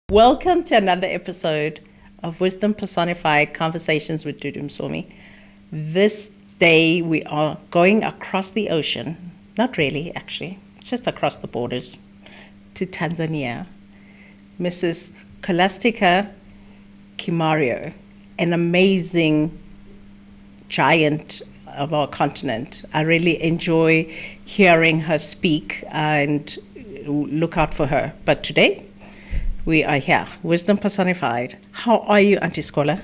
Welcome to another episode of Wisdom Personified Conversations with Dudu Msomi. This day we are going across the ocean, not really actually, just across the borders, to Tanzania. Mrs. Scholastica Kimaryo, an amazing giant of our continent. I really enjoy hearing her speak and look out for her. But today, we are here, Wisdom Personified. How are you, Auntie Schola?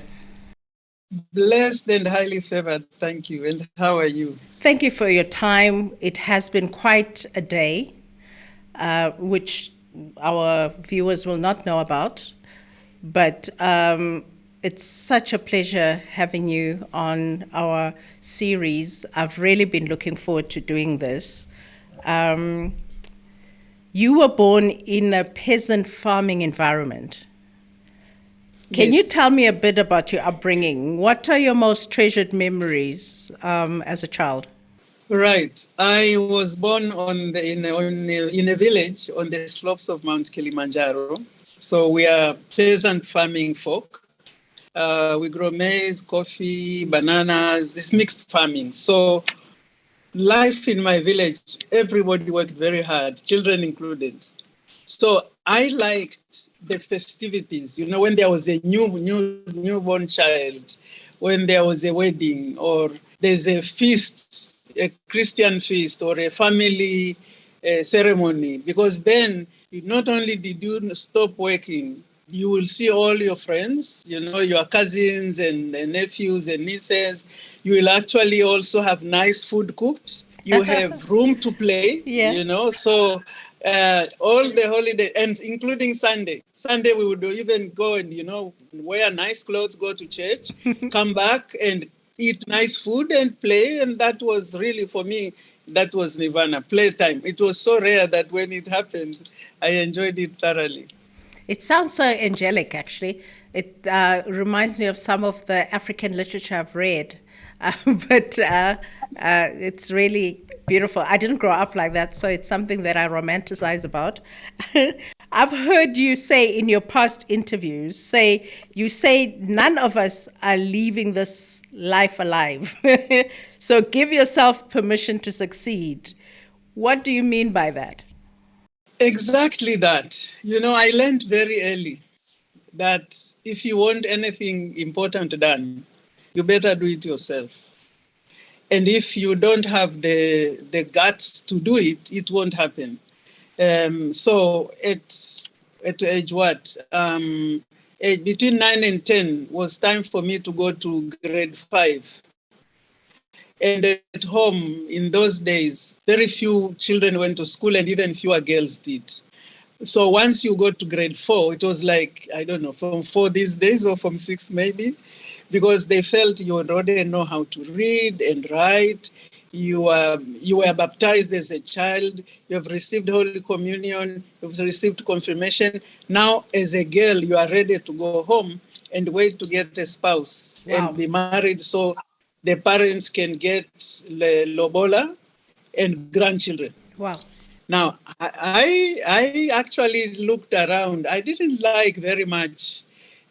Blessed and highly favored, thank you. And how are you? Thank you for your time. It has been quite a day, which our viewers will not know about. But it's such a pleasure having you on our series. I've really been looking forward to doing this. You were born in a peasant farming environment. Can you tell me a bit about your upbringing? What are your most treasured memories as a child? Right. I was born in a village on the slopes of Mount Kilimanjaro. So we are peasant farming folk. We grow maize, coffee, bananas, this mixed farming. So life in my village, everybody worked very hard, children included. So I liked the festivities, when there was a newborn child, when there was a wedding, or there's a feast, a Christian feast, or a family ceremony, because then not only did you stop working, you will see all your friends, your cousins and nephews and nieces. You will actually also have nice food cooked. You have room to play, So all the holiday, and including Sunday. Sunday, we would even go and, wear nice clothes, go to church, come back and eat nice food and play. And that was really, for me, that was nirvana, playtime. It was so rare that when it happened, I enjoyed it thoroughly. It sounds so angelic, actually. It reminds me of some of the African literature I've read, but it's really beautiful. I didn't grow up like that, so it's something that I romanticize about. I've heard you say in your past interviews, you say none of us are leaving this life alive. So give yourself permission to succeed. What do you mean by that? Exactly that. I learned very early that if you want anything important done, you better do it yourself. And if you don't have the guts to do it, it won't happen. So at age what? Between 9 and 10 was time for me to go to grade 5. And at home in those days, very few children went to school and even fewer girls did. So once you go to grade 4, it was like, I don't know, from 4 these days or from 6 maybe, because they felt you already know how to read and write. You were baptized as a child. You have received Holy Communion. You've received confirmation. Now, as a girl, you are ready to go home and wait to get a spouse and be married. So the parents can get lobola and grandchildren. Wow. Now, I actually looked around. I didn't like very much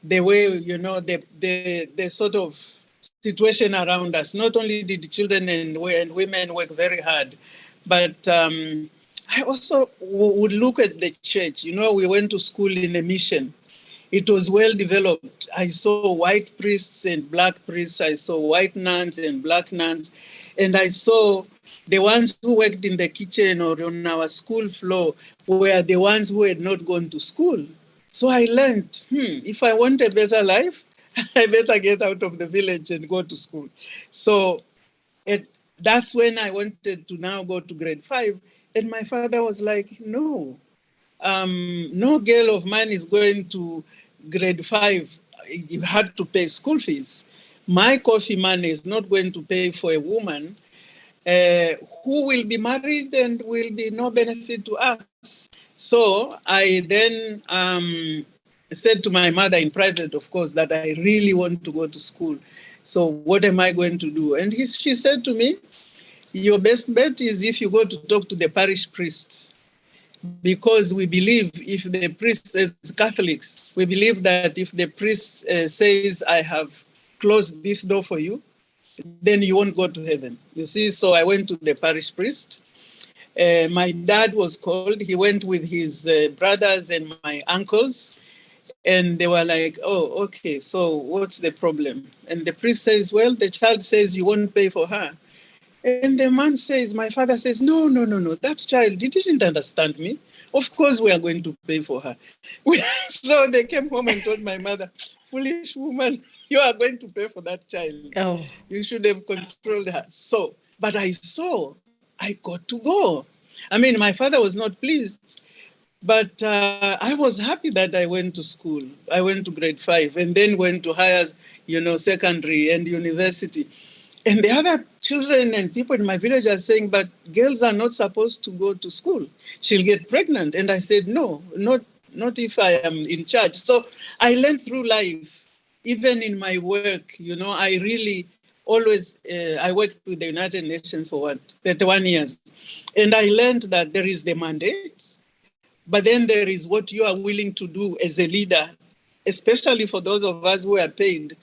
the way, the sort of situation around us. Not only did children and women work very hard, but I also would look at the church. We went to school in a mission. It was well developed. I saw white priests and black priests. I saw white nuns and black nuns. And I saw the ones who worked in the kitchen or on our school floor were the ones who had not gone to school. So I learned, if I want a better life, I better get out of the village and go to school. So that's when I wanted to now go to grade 5. And my father was like, no, no girl of mine is going to grade 5. You had to pay school fees. My coffee money is not going to pay for a woman who will be married and will be no benefit to us. So I then said to my mother in private, of course, that I really want to go to school. So what am I going to do? And she said to me, your best bet is if you go to talk to the parish priest. because we believe if the priest, as Catholics, we believe that if the priest says, I have closed this door for you, then you won't go to heaven. You see, so I went to the parish priest. My dad was called. He went with his brothers and my uncles. And they were like, oh, okay, so what's the problem? And the priest says, well, the child says you won't pay for her. And the man says, my father says, no, that child, he didn't understand me. Of course, we are going to pay for her. So they came home and told my mother, foolish woman, you are going to pay for that child. Oh. You should have controlled her. So, but I saw, I got to go. I mean, my father was not pleased. But I was happy that I went to school. I went to grade 5 and then went to higher, secondary and university. And the other children and people in my village are saying, but girls are not supposed to go to school. She'll get pregnant. And I said, no, not if I am in charge. So I learned through life, even in my work, I really always, I worked with the United Nations for 31 years. And I learned that there is the mandate. But then there is what you are willing to do as a leader, especially for those of us who are paid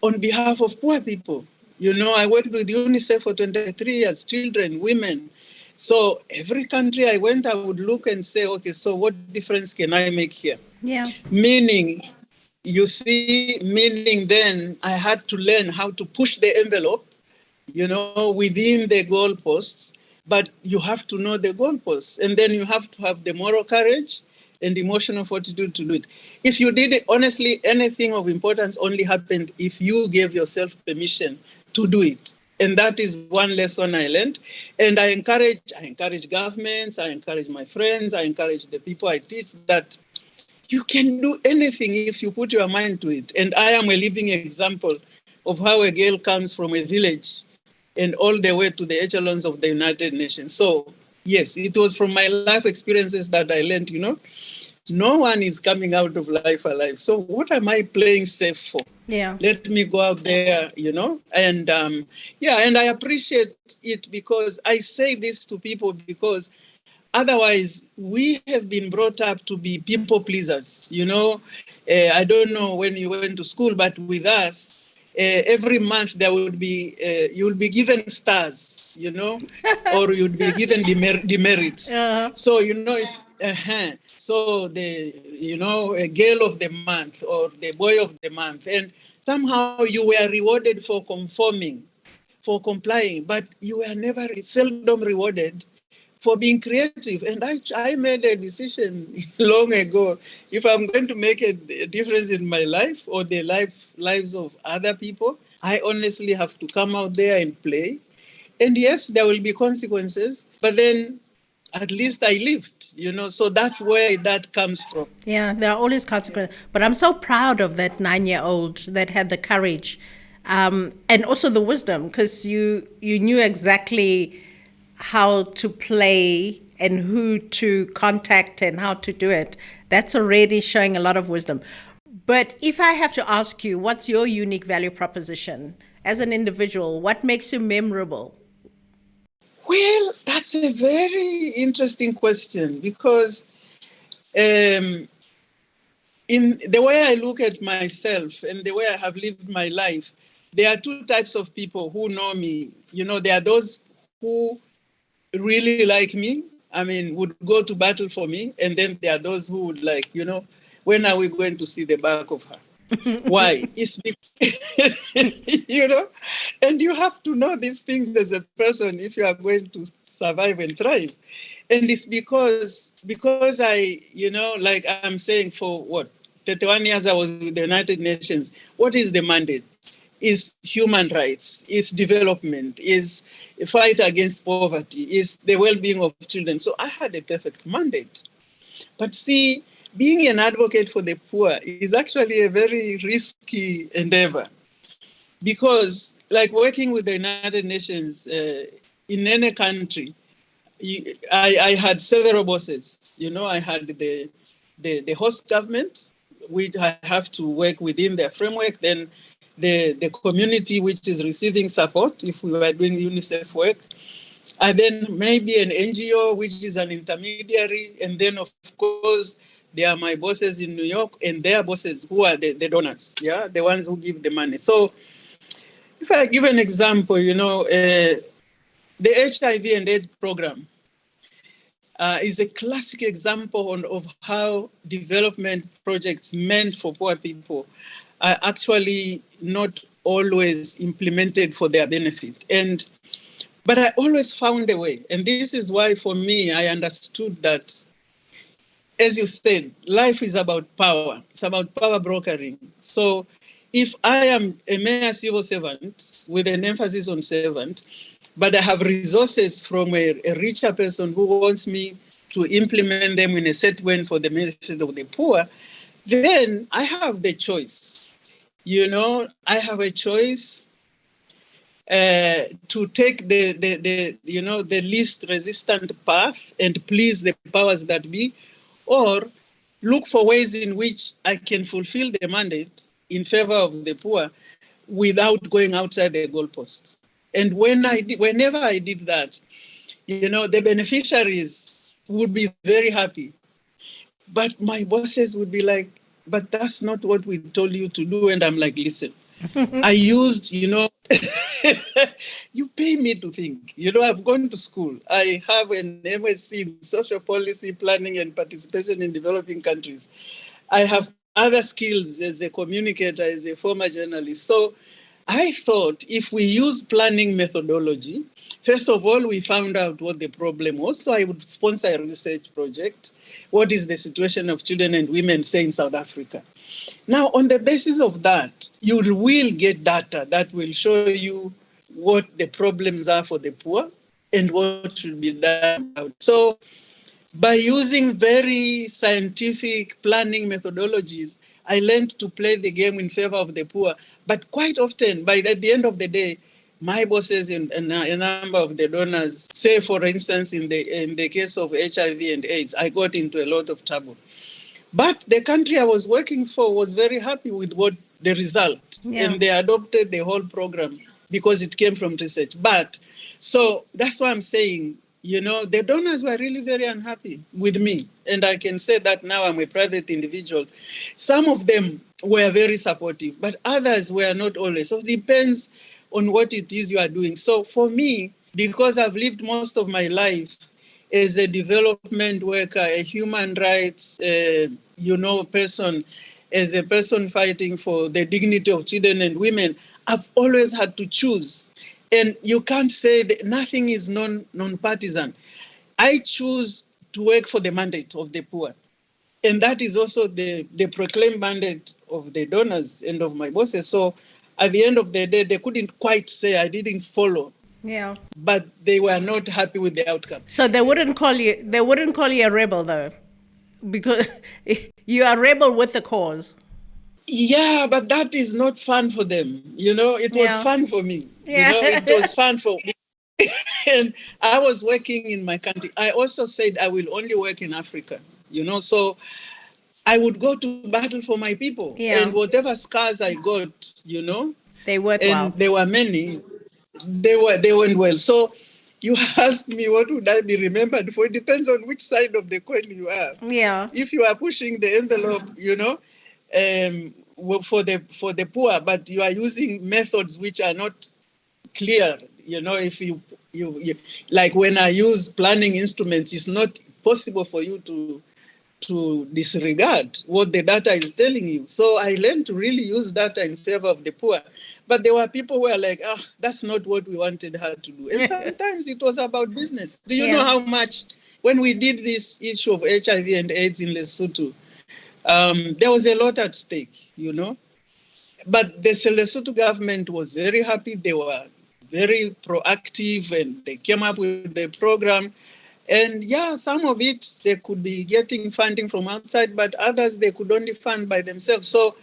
on behalf of poor people. I worked with UNICEF for 23 years, children, women. So every country I went, I would look and say, okay, so what difference can I make here? Yeah. Meaning then I had to learn how to push the envelope, within the goalposts. But you have to know the goalposts, and then you have to have the moral courage and emotional fortitude to do it. If you did it, honestly, anything of importance only happened if you gave yourself permission to do it. And that is one lesson I learned. And I encourage governments, I encourage my friends, I encourage the people I teach that you can do anything if you put your mind to it. And I am a living example of how a girl comes from a village and all the way to the echelons of the United Nations. So, yes, it was from my life experiences that I learned, no one is coming out of life alive. So what am I playing safe for? Yeah. Let me go out there, and and I appreciate it because I say this to people because otherwise we have been brought up to be people pleasers, I don't know when you went to school, but with us, every month there would be, you'll be given stars, or you'd be given demerits. So, it's, so a girl of the month or the boy of the month. And somehow you were rewarded for conforming, for complying, but you were seldom rewarded for being creative. And I made a decision long ago. If I'm going to make a difference in my life or the lives of other people, I honestly have to come out there and play. And yes, there will be consequences, but then at least I lived, so that's where that comes from. Yeah, there are always consequences. But I'm so proud of that 9-year-old that had the courage and also the wisdom, because you knew exactly how to play and who to contact and how to do it. That's already showing a lot of wisdom. But if I have to ask you, what's your unique value proposition as an individual? What makes you memorable? Well, that's a very interesting question because in the way I look at myself and the way I have lived my life, there are two types of people who know me. There are those who really like me, would go to battle for me. And then there are those who would like, when are we going to see the back of her? Why? It's because, and you have to know these things as a person if you are going to survive and thrive. And it's because I, like I'm saying, for 31 years I was with the United Nations. What is the mandate? Is human rights, is development, is a fight against poverty, is the well-being of children. So I had a perfect mandate. But see, being an advocate for the poor is actually a very risky endeavor because, like working with the United Nations in any country, I had several bosses. I had the host government, which I have to work within their framework, then the community which is receiving support if we were doing UNICEF work, then maybe an NGO, which is an intermediary. And then, of course, there are my bosses in New York and their bosses who are the donors, yeah, the ones who give the money. So if I give an example, the HIV and AIDS program is a classic example of how development projects meant for poor people are actually not always implemented for their benefit. But I always found a way. And this is why, for me, I understood that, as you said, life is about power. It's about power brokering. So if I am a mayor civil servant with an emphasis on servant, but I have resources from a richer person who wants me to implement them in a set way for the benefit of the poor, then I have the choice. I have a choice to take the least resistant path and please the powers that be, or look for ways in which I can fulfill the mandate in favor of the poor without going outside the goalpost. And whenever I did that, the beneficiaries would be very happy. But my bosses would be like, but that's not what we told you to do. And I'm like, listen, I used, you pay me to think. I've gone to school. I have an MSc in social policy, planning, and participation in developing countries. I have other skills as a communicator, as a former journalist. So I thought if we use planning methodology, first of all, we found out what the problem was. So I would sponsor a research project. What is the situation of children and women, say, in South Africa? Now, on the basis of that, you will get data that will show you what the problems are for the poor and what should be done about. So by using very scientific planning methodologies, I learned to play the game in favor of the poor. But quite often, at the end of the day, my bosses and a number of the donors, say, for instance, in the case of HIV and AIDS, I got into a lot of trouble. But the country I was working for was very happy with the result. Yeah. And they adopted the whole program because it came from research. But so that's why I'm saying, the donors were really very unhappy with me. And I can say that now I'm a private individual. Some of them were very supportive, but others were not always. So it depends on what it is you are doing. So for me, because I've lived most of my life as a development worker, a human rights, person, as a person fighting for the dignity of children and women, I've always had to choose. And you can't say that nothing is non-partisan. I choose to work for the mandate of the poor. And that is also the proclaimed mandate of the donors and of my bosses. So at the end of the day, they couldn't quite say I didn't follow. Yeah. But they were not happy with the outcome. So they wouldn't call you a rebel, though, because you are a rebel with the cause. Yeah, but that is not fun for them. It was fun for me. Yeah. It was fun for me. And I was working in my country. I also said I will only work in Africa, so I would go to battle for my people. Yeah. And whatever scars I got, they worked and well. There were many, they went well. So you asked me what would I be remembered for? It depends on which side of the coin you are. Yeah. If you are pushing the envelope, for the poor, but you are using methods which are not clear. If you like when I use planning instruments, it's not possible for you to disregard what the data is telling you. So I learned to really use data in favor of the poor. But there were people who were like, that's not what we wanted her to do. And sometimes it was about business. Do you know how much, when we did this issue of HIV and AIDS in Lesotho, there was a lot at stake, But the Lesotho government was very happy. They were very proactive and they came up with the program. And some of it, they could be getting funding from outside, but others, they could only fund by themselves. So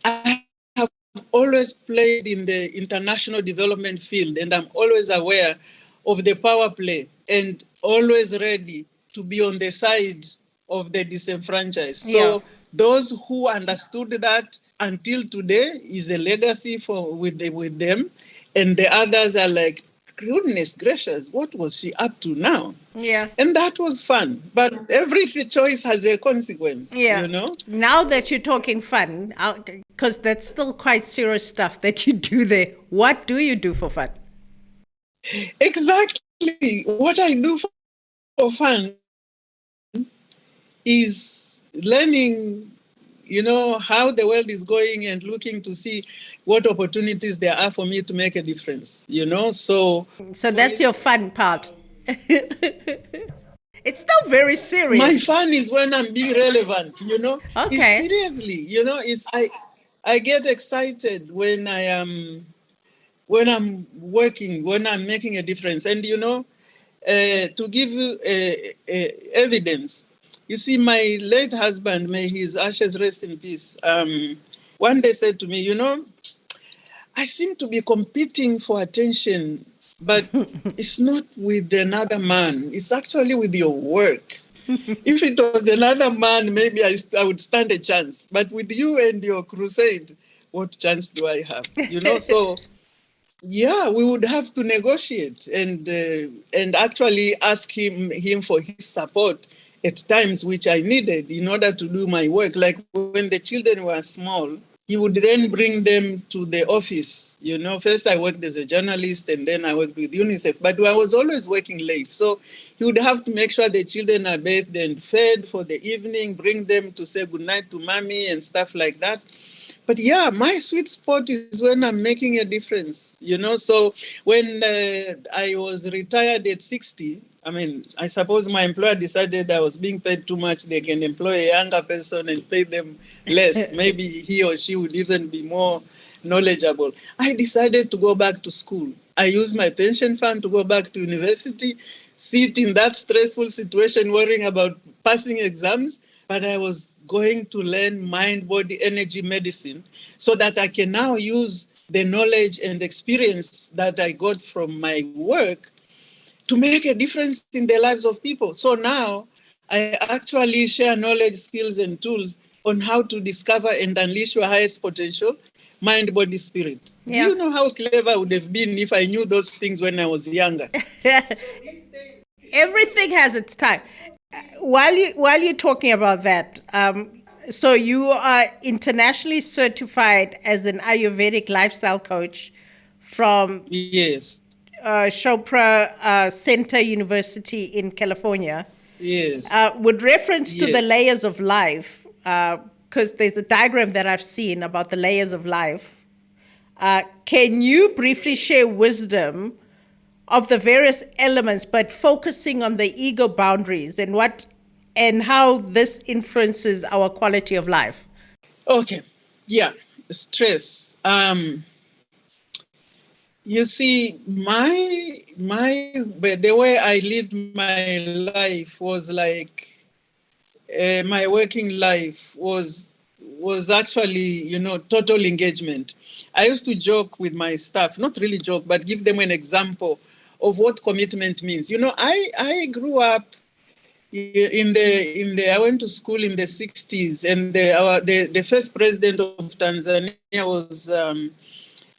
I have always played in the international development field, and I'm always aware of the power play and always ready to be on the side of the disenfranchised. So those who understood that until today is a legacy with them, and the others are like, goodness gracious, what was she up to now? Yeah. And that was fun. But every choice has a consequence, Yeah. you know? Now that you're talking fun, because that's still quite serious stuff that you do there, what do you do for fun? Exactly. What I do for fun is learning, you know, how the world is going and looking to see what opportunities there are for me to make a difference, you know? So So that's your fun part. It's still very my serious. fun is when I'm being relevant, you know? It's Okay. seriously, you know, I get excited when I'm working, when I'm making a difference. And, you know, to give you evidence, you see, my late husband, may his ashes rest in peace, one day said to me, you know, I seem to be competing for attention, but it's not with another man. It's actually with your work. If it was another man, maybe I would stand a chance. But with you and your crusade, what chance do I have? You know, so yeah, we would have to negotiate and actually ask him for his support at times which I needed in order to do my work. Like when the children were small, he would then bring them to the office. You know, first I worked as a journalist and then I worked with UNICEF, but I was always working late. So he would have to make sure the children are bathed and fed for the evening, bring them to say goodnight to mommy and stuff like that. But yeah, my sweet spot is when I'm making a difference, you know. So when I was retired at 60, I mean, I suppose my employer decided I was being paid too much. They can employ a younger person and pay them less. Maybe he or she would even be more knowledgeable. I decided to go back to school. I used my pension fund to go back to university, sit in that stressful situation worrying about passing exams, but I was going to learn mind, body, energy medicine so that I can now use the knowledge and experience that I got from my work to make a difference in the lives of people. So now I actually share knowledge, skills, and tools on how to discover and unleash your highest potential, mind, body, spirit. Do Yeah. you know how clever I would have been if I knew those things when I was younger? Everything has its time. While you're talking about that, so you are internationally certified as an Ayurvedic lifestyle coach from Yes, Chopra Center University in California, yes, with reference to the yes. layers of life, because there's a diagram that I've seen about the layers of life. Can you briefly share wisdom of the various elements, but focusing on the ego boundaries and how this influences our quality of life? Okay, yeah, stress. You see, the way I lived my life was like my working life was actually, you know, total engagement. I used to joke with my staff, not really joke, but give them an example of what commitment means. You know, I grew up I went to school in the 60s, and the first president of Tanzania was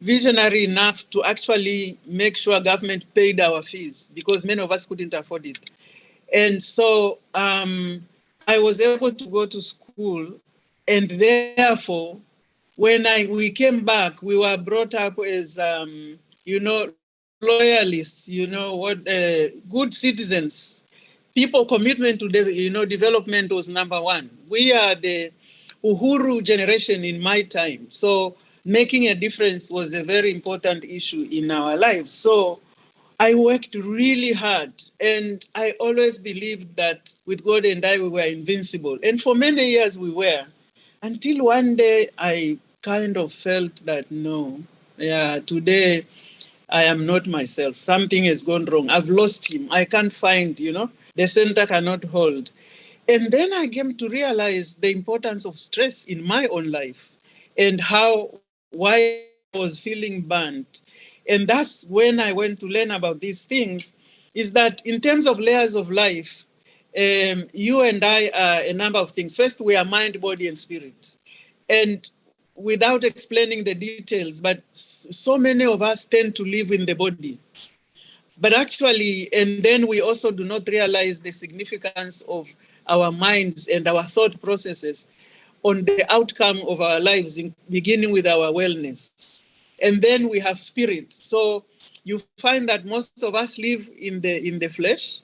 visionary enough to actually make sure government paid our fees because many of us couldn't afford it. And so I was able to go to school, and therefore, when we came back, we were brought up as, you know, loyalists, you know, good citizens. People commitment to development was number one. We are the Uhuru generation in my time. So making a difference was a very important issue in our lives. So I worked really hard, and I always believed that with God and I, we were invincible. And for many years we were, until one day I kind of felt that no, yeah, today I am not myself. Something has gone wrong. I've lost him. I can't find, you know, the center cannot hold. And then I came to realize the importance of stress in my own life and why I was feeling burnt. And that's when I went to learn about these things, is that in terms of layers of life, you and I are a number of things. First, we are mind, body, and spirit. And without explaining the details, but so many of us tend to live in the body. But actually, and then we also do not realize the significance of our minds and our thought processes on the outcome of our lives, beginning with our wellness. And then we have spirit. So you find that most of us live in the flesh.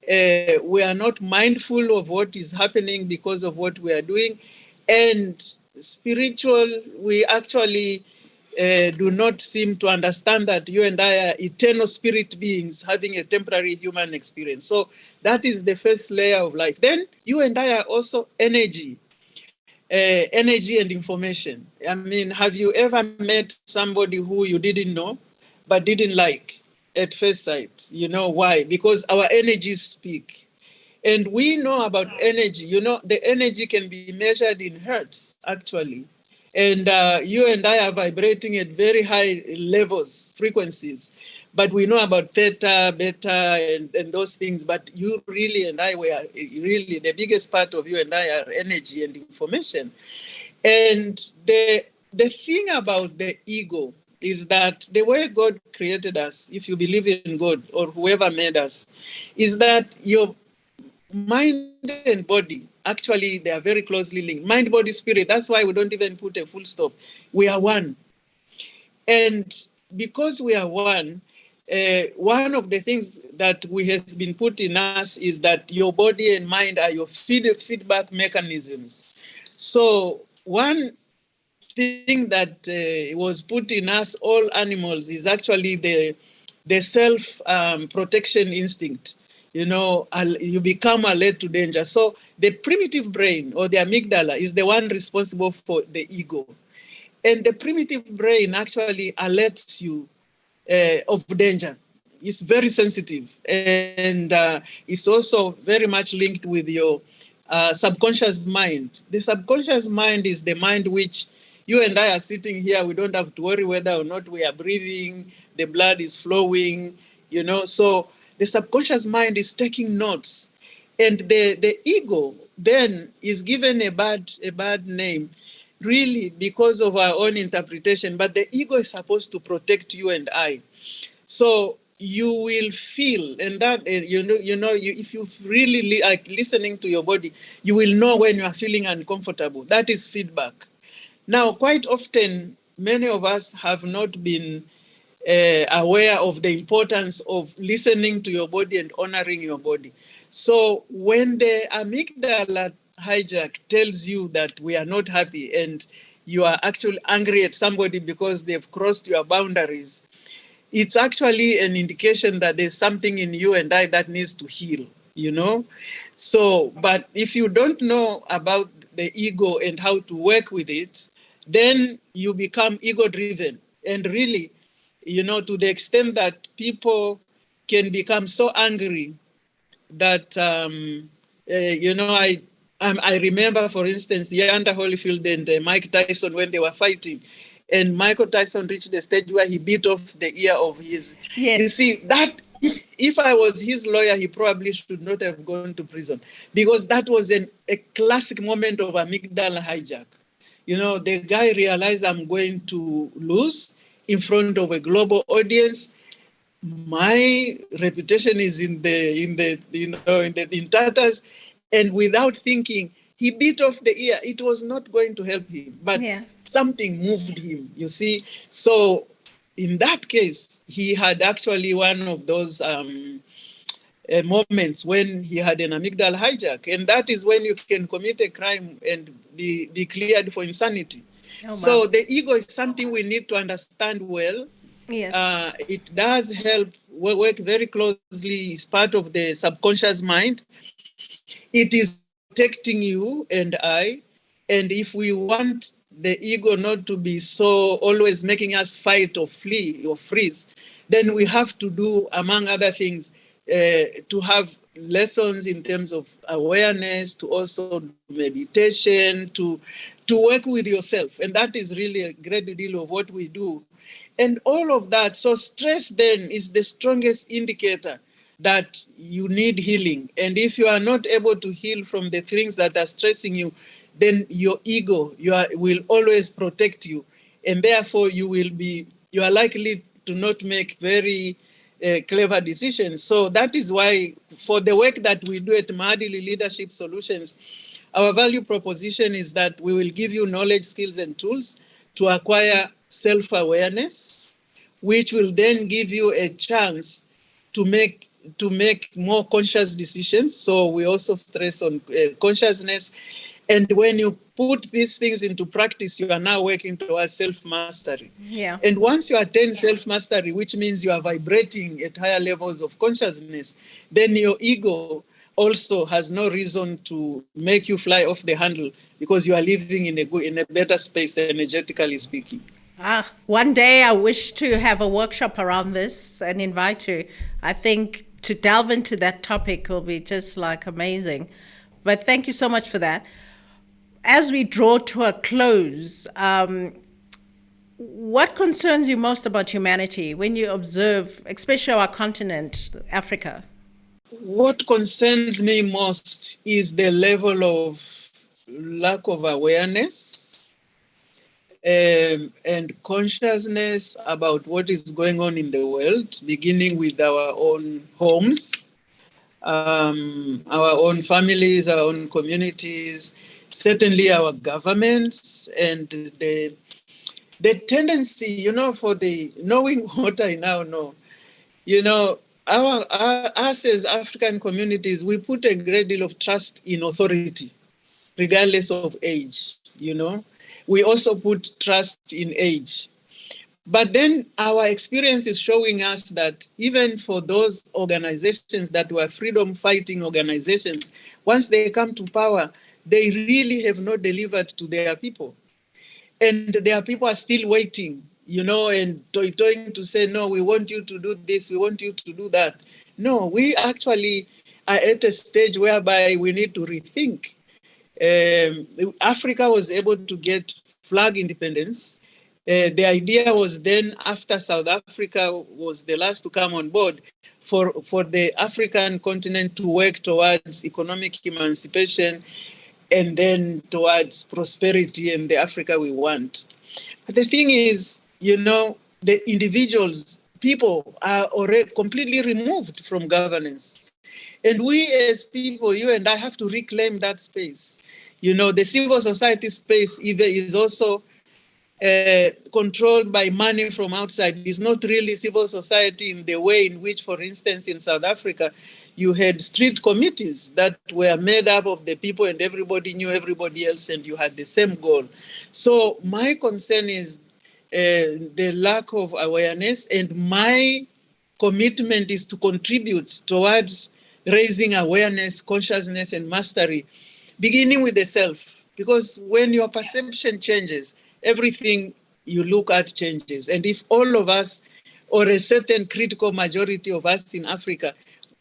We are not mindful of what is happening because of what we are doing. And spiritual, we actually do not seem to understand that you and I are eternal spirit beings having a temporary human experience. So that is the first layer of life. Then you and I are also energy. Energy and information. I mean, have you ever met somebody who you didn't know but didn't like at first sight? You know why? Because our energies speak. And we know about energy. You know, the energy can be measured in hertz, actually. And you and I are vibrating at very high levels, frequencies. But we know about theta, beta, and those things. But you really and I, we are really, the biggest part of you and I are energy and information. And the thing about the ego is that the way God created us, if you believe in God or whoever made us, is that your mind and body, actually, they are very closely linked. Mind, body, spirit. That's why we don't even put a full stop. We are one. And because we are one of the things that we has been put in us is that your body and mind are your feedback mechanisms. So one thing that was put in us, all animals, is actually the self protection instinct. You know, you become alert to danger. So the primitive brain or the amygdala is the one responsible for the ego. And the primitive brain actually alerts you of danger. It's very sensitive, and it's also very much linked with your subconscious mind. The subconscious mind is the mind which you and I are sitting here. We don't have to worry whether or not we are breathing, the blood is flowing, you know. So the subconscious mind is taking notes. And the ego then is given a bad name, really because of our own interpretation. But the ego is supposed to protect you and I. So you will feel, and that if you really like listening to your body, you will know when you are feeling uncomfortable. That is feedback. Now, quite often, many of us have not been aware of the importance of listening to your body and honoring your body. So when the amygdala hijack tells you that we are not happy and you are actually angry at somebody because they've crossed your boundaries, it's actually an indication that there's something in you and I that needs to heal, you know? So, but if you don't know about the ego and how to work with it, then you become ego driven. And really, you know, to the extent that people can become so angry that, I remember, for instance, Yanda Holyfield and Mike Tyson when they were fighting. And Michael Tyson reached the stage where he beat off the ear of his. Yes. You see, that if I was his lawyer, he probably should not have gone to prison, because that was a classic moment of amygdala hijack. You know, the guy realized, I'm going to lose in front of a global audience. My reputation is in tatters, and without thinking, he bit off the ear. It was not going to help him, but Yeah. something moved him, you see. So in that case, he had actually one of those moments when he had an amygdala hijack, and that is when you can commit a crime and be cleared for insanity. Oh, So wow. the ego is something we need to understand well. Yes. It does help work very closely. It's part of the subconscious mind. It is protecting you and I. And if we want the ego not to be so always making us fight or flee or freeze, then we have to do, among other things, to have lessons in terms of awareness, to also do meditation, to work with yourself. And that is really a great deal of what we do. And all of that. So stress then is the strongest indicator that you need healing. And if you are not able to heal from the things that are stressing you, then your ego will always protect you. And therefore you are likely to not make very clever decisions. So that is why, for the work that we do at Maadili Leadership Solutions, our value proposition is that we will give you knowledge, skills, and tools to acquire self-awareness, which will then give you a chance to make more conscious decisions. So we also stress on consciousness. And when you put these things into practice, you are now working towards self-mastery. Yeah. And once you attain self-mastery, which means you are vibrating at higher levels of consciousness, then your ego also has no reason to make you fly off the handle, because you are living in a better space, energetically speaking. One day I wish to have a workshop around this and invite you. I think to delve into that topic will be just like amazing. But thank you so much for that. As we draw to a close, what concerns you most about humanity when you observe, especially our continent, Africa? What concerns me most is the level of lack of awareness and consciousness about what is going on in the world, beginning with our own homes, our own families, our own communities, certainly our governments, and the tendency, for the knowing what I now know, us as African communities, we put a great deal of trust in authority, regardless of age, We also put trust in age. But then our experience is showing us that even for those organizations that were freedom-fighting organizations, once they come to power, they really have not delivered to their people. And their people are still waiting, and toying to say, no, we want you to do this, we want you to do that. No, we actually are at a stage whereby we need to rethink. Africa was able to get flag independence. The idea was then, after South Africa was the last to come on board, for the African continent to work towards economic emancipation and then towards prosperity and the Africa we want. But the thing is, the individuals, people are already completely removed from governance. And we as people, you and I, have to reclaim that space. The civil society space is also controlled by money from outside. It's not really civil society in the way in which, for instance, in South Africa, you had street committees that were made up of the people and everybody knew everybody else and you had the same goal. So my concern is the lack of awareness, and my commitment is to contribute towards raising awareness, consciousness, and mastery, beginning with the self. Because when your perception changes, everything you look at changes. And if all of us, or a certain critical majority of us in Africa,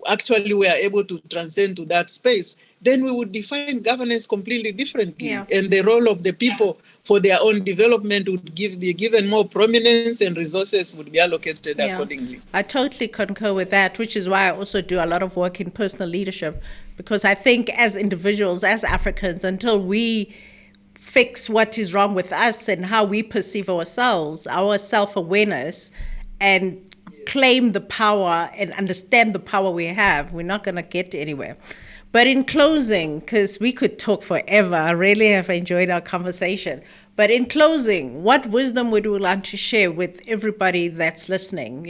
actually we are able to transcend to that space, then we would define governance completely differently. Yeah. And the role of the people for their own development would be given more prominence, and resources would be allocated accordingly. I totally concur with that, which is why I also do a lot of work in personal leadership, because I think as individuals, as Africans, until we fix what is wrong with us and how we perceive ourselves, our self-awareness, and claim the power and understand the power we have, we're not going to get anywhere. But in closing, because we could talk forever, I really have enjoyed our conversation. But in closing, what wisdom would you like to share with everybody that's listening?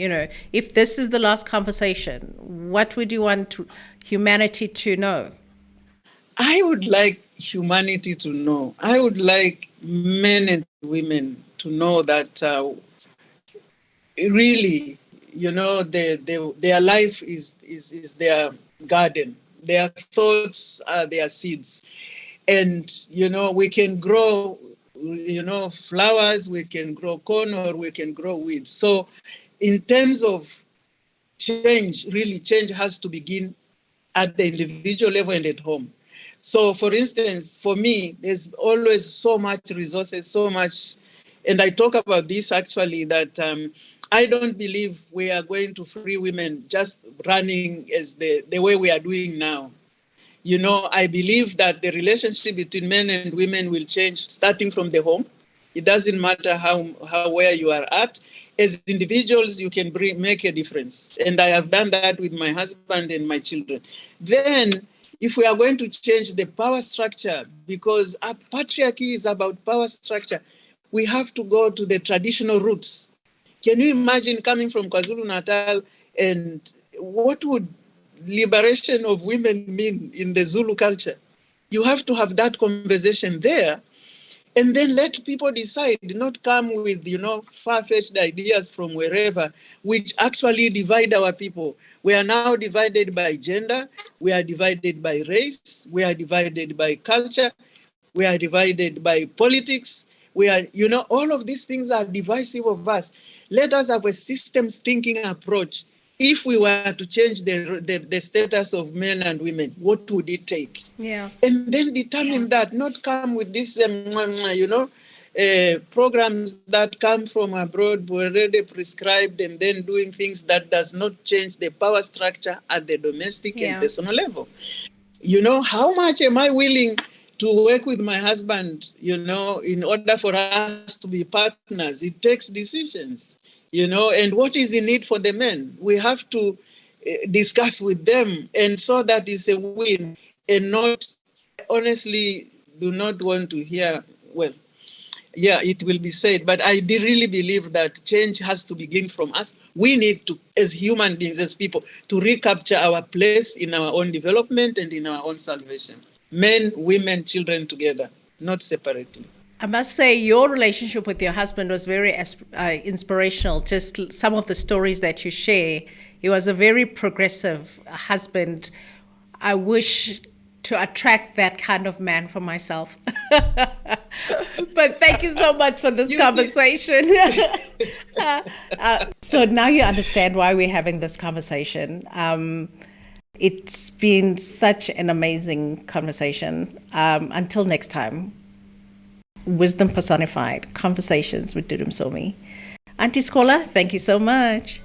If this is the last conversation, what would you want humanity to know? I would like humanity to know. I would like men and women to know that really, their life is their garden. Their thoughts are their seeds. And, we can grow, flowers, we can grow corn, or we can grow weeds. So in terms of change, really change has to begin at the individual level and at home. So for instance, for me, there's always so much resources, so much, and I talk about this actually, that I don't believe we are going to free women just running as the way we are doing now. I believe that the relationship between men and women will change starting from the home. It doesn't matter how where you are at. As individuals, you can make a difference. And I have done that with my husband and my children. Then, if we are going to change the power structure, because our patriarchy is about power structure, we have to go to the traditional roots. Can you imagine coming from KwaZulu-Natal, and what would liberation of women mean in the Zulu culture? You have to have that conversation there, and then let people decide, not come with, far-fetched ideas from wherever, which actually divide our people. We are now divided by gender, we are divided by race, we are divided by culture, we are divided by politics. We are, all of these things are divisive of us. Let us have a systems thinking approach. If we were to change the status of men and women, what would it take? Yeah. And then determine that, not come with this, programs that come from abroad, already prescribed, and then doing things that does not change the power structure at the domestic and personal level. How much am I willing to work with my husband, in order for us to be partners? It takes decisions, and what is in it for the men? We have to discuss with them, and so that is a win, and not, honestly, do not want to hear, well, yeah, it will be said, but I really believe that change has to begin from us. We need to, as human beings, as people, to recapture our place in our own development and in our own salvation. Men, women, children together, not separately. I must say your relationship with your husband was very inspirational. Just some of the stories that you share. He was a very progressive husband. I wish to attract that kind of man for myself. But thank you so much for this conversation. So now you understand why we're having this conversation. It's been such an amazing conversation. Until next time, Wisdom Personified, Conversations with Dudu Msomi. Auntie Schola, thank you so much.